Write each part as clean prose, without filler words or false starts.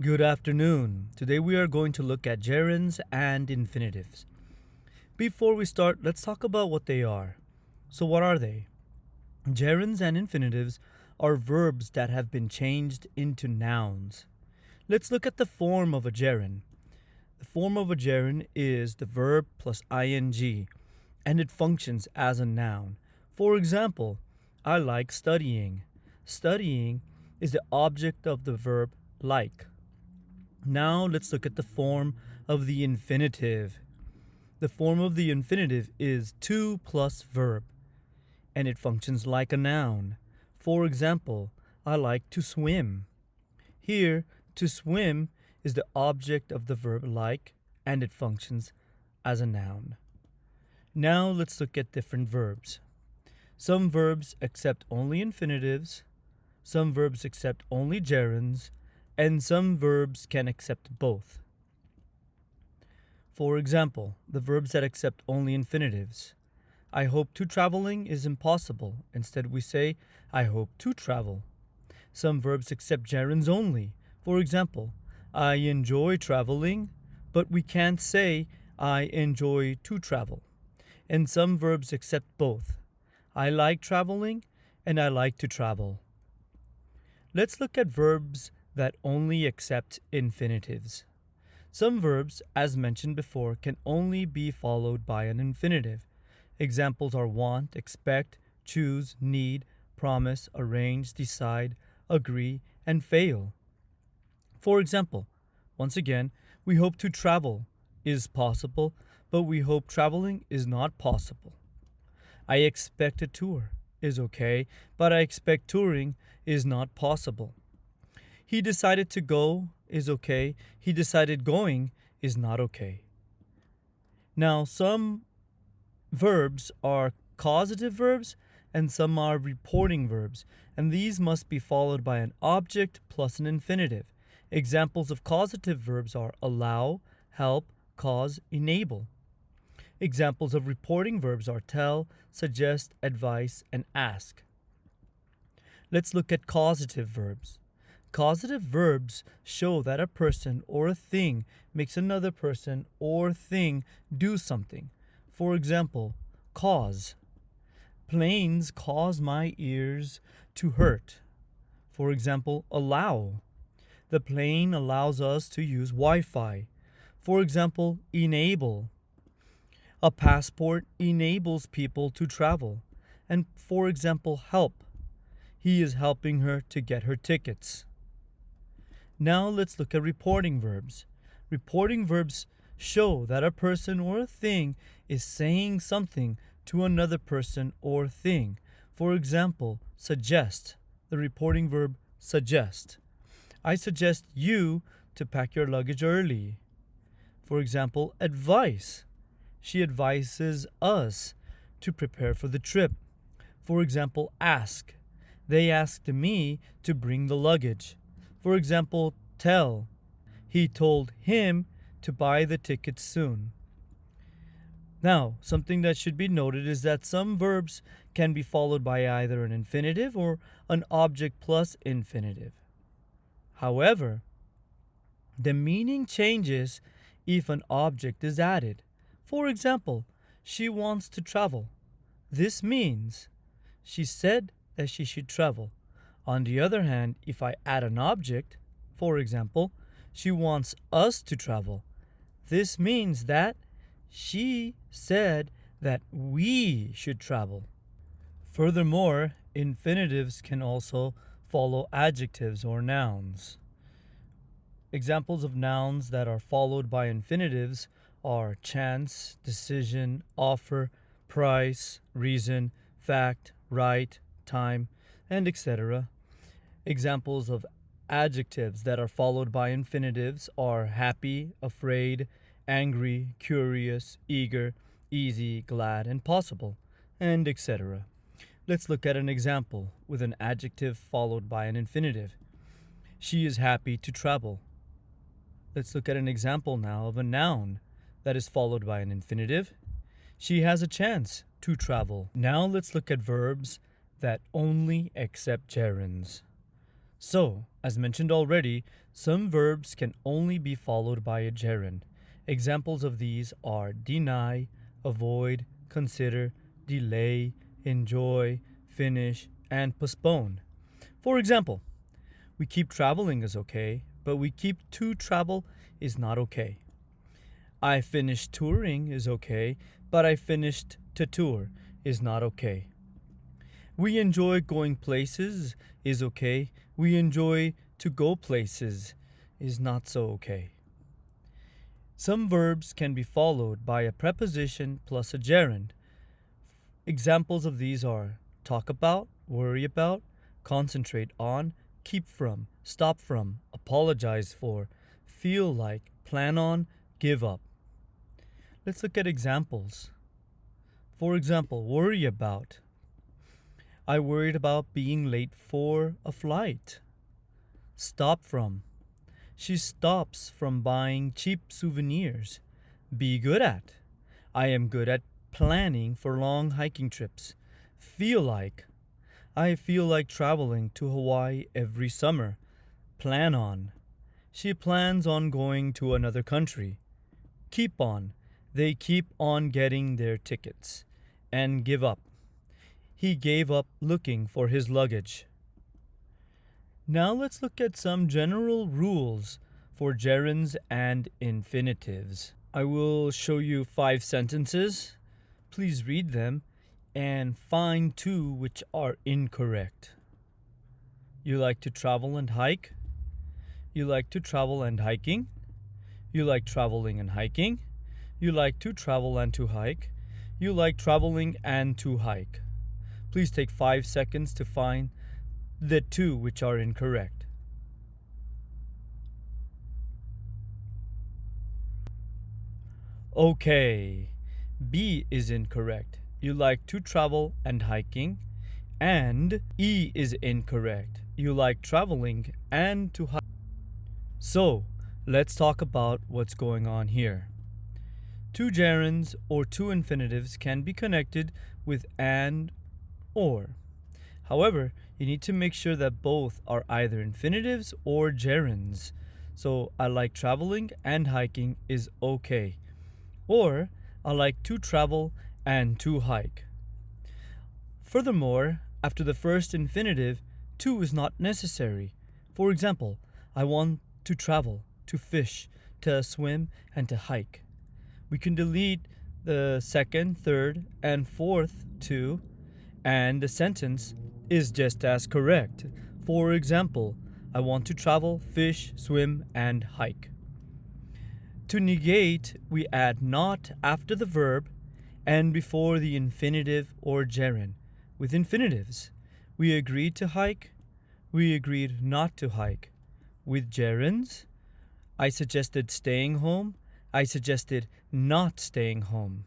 Good afternoon. Today we are going to look at gerunds and infinitives. Before we start, let's talk about what they are. So, what are they? Gerunds and infinitives are verbs that have been changed into nouns. Let's look at the form of a gerund. The form of a gerund is the verb plus ing, and it functions as a noun. For example, I like studying. Studying is the object of the verb like. Now let's look at the form of the infinitive. The form of the infinitive is to plus verb, and it functions like a noun. For example, I like to swim. Here, to swim is the object of the verb like, and it functions as a noun. Now let's look at different verbs. Some verbs accept only infinitives, some verbs accept only gerunds, and some verbs can accept both. For example, the verbs that accept only infinitives. I hope to traveling is impossible. Instead, we say, I hope to travel. Some verbs accept gerunds only. For example, I enjoy traveling, but we can't say, I enjoy to travel. And some verbs accept both. I like traveling and I like to travel. Let's look at verbs that only accept infinitives. Some verbs, as mentioned before, can only be followed by an infinitive. Examples are want, expect, choose, need, promise, arrange, decide, agree, and fail. For example, once again, we hope to travel is possible, but we hope traveling is not possible. I expect a tour is okay, but I expect touring is not possible. He decided to go is okay, he decided going is not okay. Now, some verbs are causative verbs and some are reporting verbs, and these must be followed by an object plus an infinitive. Examples of causative verbs are allow, help, cause, enable. Examples of reporting verbs are tell, suggest, advise, and ask. Let's look at causative verbs. Causative verbs show that a person or a thing makes another person or thing do something. For example, cause. Planes cause my ears to hurt. For example, allow. The plane allows us to use Wi Fi. For example, enable. A passport enables people to travel. And for example, help. He is helping her to get her tickets. Now let's look at reporting verbs. Reporting verbs show that a person or a thing is saying something to another person or thing. For example, suggest. The reporting verb suggest. I suggest you to pack your luggage early. For example, advice. She advises us to prepare for the trip. For example, ask. They asked me to bring the luggage. For example, tell. He told him to buy the tickets soon. Now, something that should be noted is that some verbs can be followed by either an infinitive or an object plus infinitive. However, the meaning changes if an object is added. For example, she wants to travel. This means she said that she should travel. On the other hand, if I add an object, for example, she wants us to travel. This means that she said that we should travel. Furthermore, infinitives can also follow adjectives or nouns. Examples of nouns that are followed by infinitives are chance, decision, offer, price, reason, fact, right, time, and etc. Examples of adjectives that are followed by infinitives are happy, afraid, angry, curious, eager, easy, glad, and possible, and etc. Let's look at an example with an adjective followed by an infinitive. She is happy to travel. Let's look at an example now of a noun that is followed by an infinitive. She has a chance to travel. Now let's look at verbs that only accept gerunds. So, as mentioned already, Some verbs can only be followed by a gerund. Examples of these are deny, avoid, consider, delay, enjoy, finish, and postpone. For example, we keep traveling is okay, but we keep to travel is not okay. I finished touring is okay, but I finished to tour is not okay. We enjoy going places is okay. We enjoy to go places is not so okay. Some verbs can be followed by a preposition plus a gerund. Examples of these are talk about, worry about, concentrate on, keep from, stop from, apologize for, feel like, plan on, give up. Let's look at examples. For example, worry about. I worried about being late for a flight. Stop from. She stops from buying cheap souvenirs. Be good at. I am good at planning for long hiking trips. Feel like. I feel like traveling to Hawaii every summer. Plan on. She plans on going to another country. Keep on. They keep on getting their tickets. And give up. He gave up looking for his luggage. Now let's look at some general rules for gerunds and infinitives. I will show you 5 sentences. Please read them and find 2 which are incorrect. You like to travel and hike? You like to travel and hiking? You like traveling and hiking? You like to travel and to hike? You like traveling and to hike? Please take 5 seconds to find the 2 which are incorrect. Okay, B is incorrect. You like to travel and hiking. And E is incorrect. You like traveling and to hike. So, let's talk about what's going on here. 2 gerunds or 2 infinitives can be connected with and or. However, you need to make sure that both are either infinitives or gerunds. So, I like traveling and hiking is okay. Or, I like to travel and to hike. Furthermore, after the first infinitive, to is not necessary. For example, I want to travel, to fish, to swim, and to hike. We can delete the second, third, and fourth to, and the sentence is just as correct. For example, I want to travel, fish, swim, and hike. To negate, we add not after the verb and before the infinitive or gerund. With infinitives, we agreed to hike, we agreed not to hike. With gerunds, I suggested staying home, I suggested not staying home.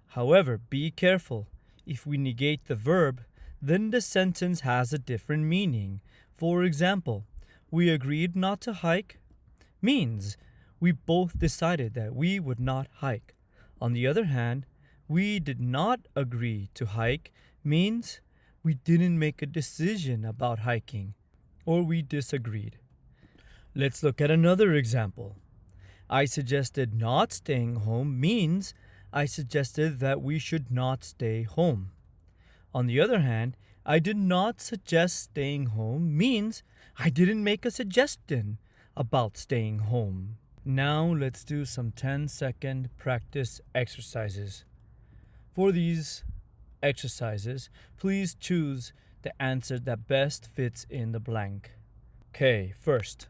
However, be careful. If we negate the verb, then the sentence has a different meaning. For example, we agreed not to hike means we both decided that we would not hike. On the other hand, we did not agree to hike means we didn't make a decision about hiking or we disagreed. Let's look at another example. I suggested not staying home means I suggested that we should not stay home. On the other hand, I did not suggest staying home means I didn't make a suggestion about staying home. Now let's do some 10-second practice exercises. For these exercises, please choose the answer that best fits in the blank. Okay, first.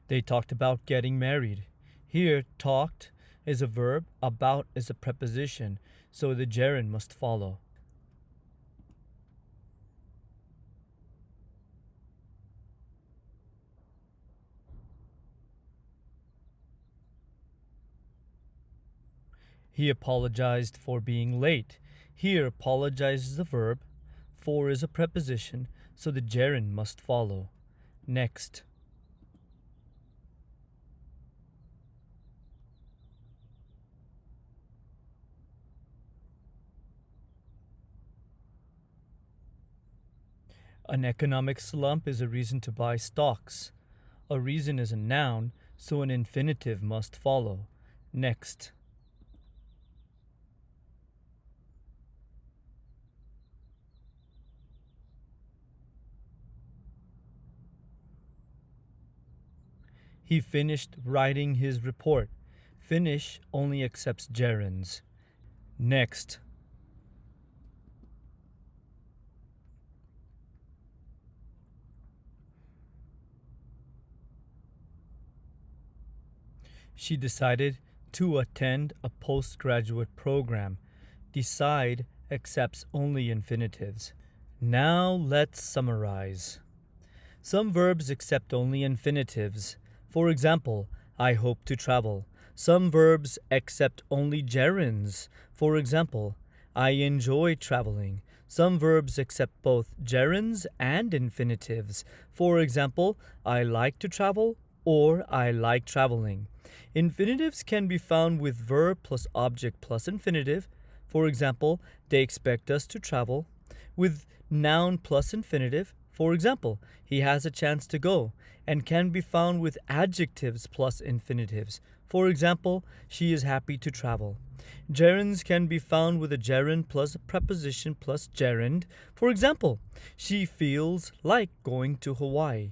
They talked about getting married. Here, talked is a verb, about is a preposition, so the gerund must follow. He apologized for being late. Here, apologize is a verb, for is a preposition, so the gerund must follow. Next. An economic slump is a reason to buy stocks. A reason is a noun, so an infinitive must follow. Next. He finished writing his report. Finish only accepts gerunds. Next. She decided to attend a postgraduate program. Decide accepts only infinitives. Now let's summarize. Some verbs accept only infinitives. For example, I hope to travel. Some verbs accept only gerunds. For example, I enjoy traveling. Some verbs accept both gerunds and infinitives. For example, I like to travel or I like traveling. Infinitives can be found with verb plus object plus infinitive. For example, they expect us to travel. With noun plus infinitive. For example, he has a chance to go, and can be found with adjectives plus infinitives. For example, she is happy to travel. Gerunds can be found with a gerund plus a preposition plus gerund. For example, she feels like going to Hawaii.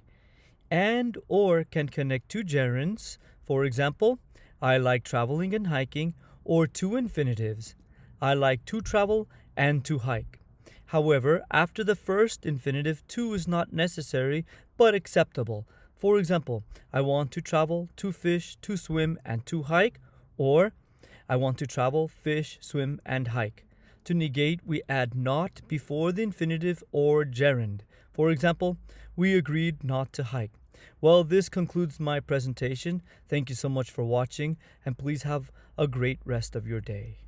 And or can connect two gerunds. For example, I like traveling and hiking, or two infinitives. I like to travel and to hike. However, after the first infinitive, to is not necessary but acceptable. For example, I want to travel, to fish, to swim, and to hike, or I want to travel, fish, swim, and hike. To negate, we add not before the infinitive or gerund. For example, we agreed not to hike. Well, this concludes my presentation. Thank you so much for watching, and please have a great rest of your day.